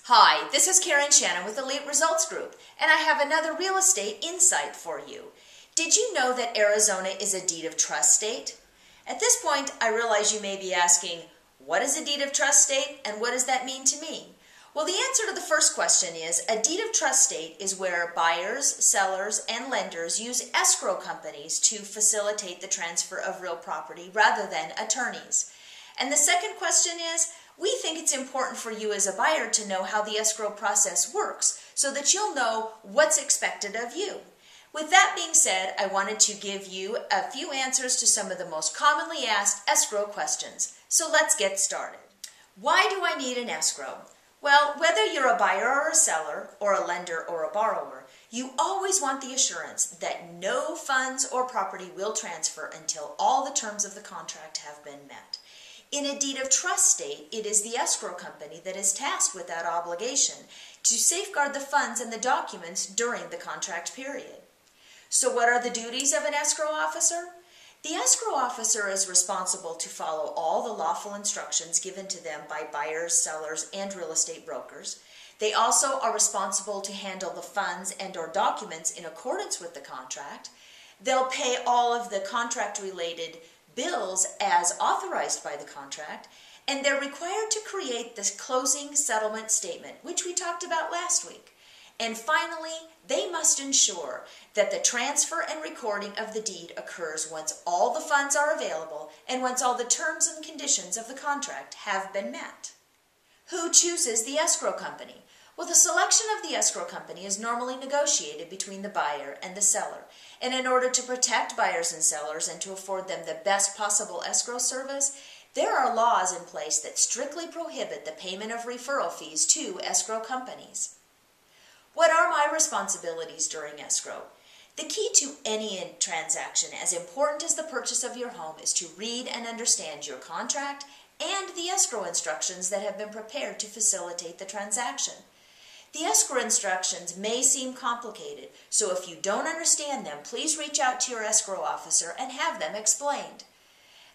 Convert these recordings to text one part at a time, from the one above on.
Hi, this is Karen Shannon with Elite Results Group, and I have another real estate insight for you. Did you know that Arizona is a deed of trust state? At this point, I realize you may be asking, what is a deed of trust state and what does that mean to me? Well, the answer to the first question is a deed of trust state is where buyers, sellers, and lenders use escrow companies to facilitate the transfer of real property rather than attorneys. And the second question is, we think it's important for you as a buyer to know how the escrow process works so that you'll know what's expected of you. With that being said, I wanted to give you a few answers to some of the most commonly asked escrow questions. So let's get started. Why do I need an escrow? Well, whether you're a buyer or a seller, or a lender or a borrower, you always want the assurance that no funds or property will transfer until all the terms of the contract have been met. In a deed of trust state, it is the escrow company that is tasked with that obligation to safeguard the funds and the documents during the contract period. So what are the duties of an escrow officer? The escrow officer is responsible to follow all the lawful instructions given to them by buyers, sellers, and real estate brokers. They also are responsible to handle the funds and/or documents in accordance with the contract. They'll pay all of the contract-related bills as authorized by the contract, and they're required to create this closing settlement statement, which we talked about last week. And finally, they must ensure that the transfer and recording of the deed occurs once all the funds are available and once all the terms and conditions of the contract have been met. Who chooses the escrow company? Well, the selection of the escrow company is normally negotiated between the buyer and the seller. And in order to protect buyers and sellers and to afford them the best possible escrow service, there are laws in place that strictly prohibit the payment of referral fees to escrow companies. What are my responsibilities during escrow? The key to any transaction, as important as the purchase of your home, is to read and understand your contract and the escrow instructions that have been prepared to facilitate the transaction. The escrow instructions may seem complicated, so if you don't understand them, please reach out to your escrow officer and have them explained.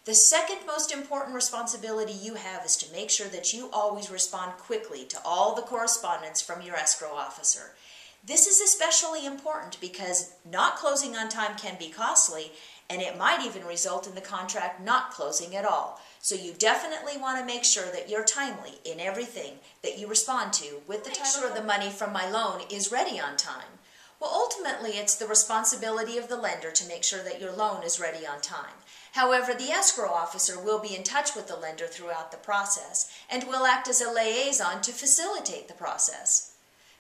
The second most important responsibility you have is to make sure that you always respond quickly to all the correspondence from your escrow officer. This is especially important because not closing on time can be costly, and it might even result in the contract not closing at all. So you definitely want to make sure that you're timely in everything that you respond to with the title. Make sure the money from my loan is ready on time. Well, ultimately, it's the responsibility of the lender to make sure that your loan is ready on time. However, the escrow officer will be in touch with the lender throughout the process and will act as a liaison to facilitate the process.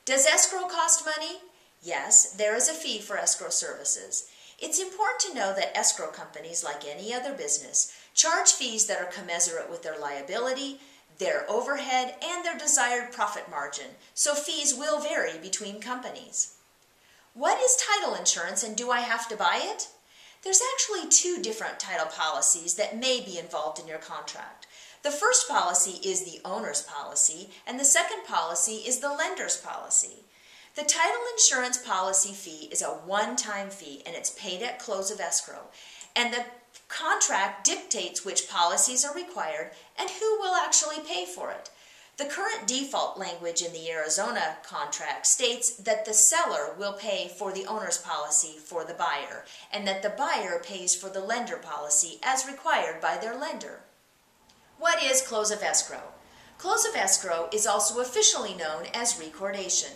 Does escrow cost money? Yes, there is a fee for escrow services. It's important to know that escrow companies, like any other business, charge fees that are commensurate with their liability, their overhead, and their desired profit margin, so fees will vary between companies. What is title insurance and do I have to buy it? There's actually two different title policies that may be involved in your contract. The first policy is the owner's policy, and the second policy is the lender's policy. The title insurance policy fee is a one-time fee, and it's paid at close of escrow. And the contract dictates which policies are required and who will actually pay for it. The current default language in the Arizona contract states that the seller will pay for the owner's policy for the buyer, and that the buyer pays for the lender policy as required by their lender. What is close of escrow? Close of escrow is also officially known as recordation.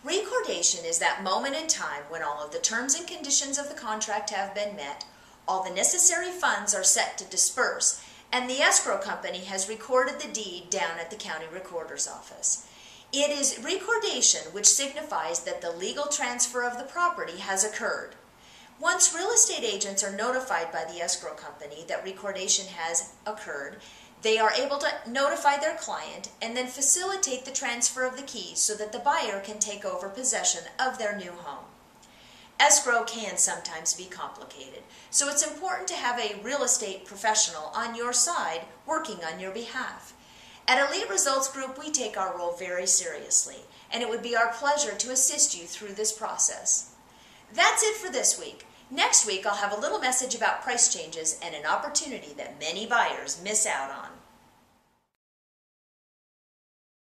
Recordation is that moment in time when all of the terms and conditions of the contract have been met, all the necessary funds are set to disperse, and the escrow company has recorded the deed down at the county recorder's office. It is recordation which signifies that the legal transfer of the property has occurred. Once real estate agents are notified by the escrow company that recordation has occurred, they are able to notify their client and then facilitate the transfer of the keys so that the buyer can take over possession of their new home. Escrow can sometimes be complicated, so it's important to have a real estate professional on your side working on your behalf. At Elite Results Group, we take our role very seriously, and it would be our pleasure to assist you through this process. That's it for this week. Next week, I'll have a little message about price changes and an opportunity that many buyers miss out on.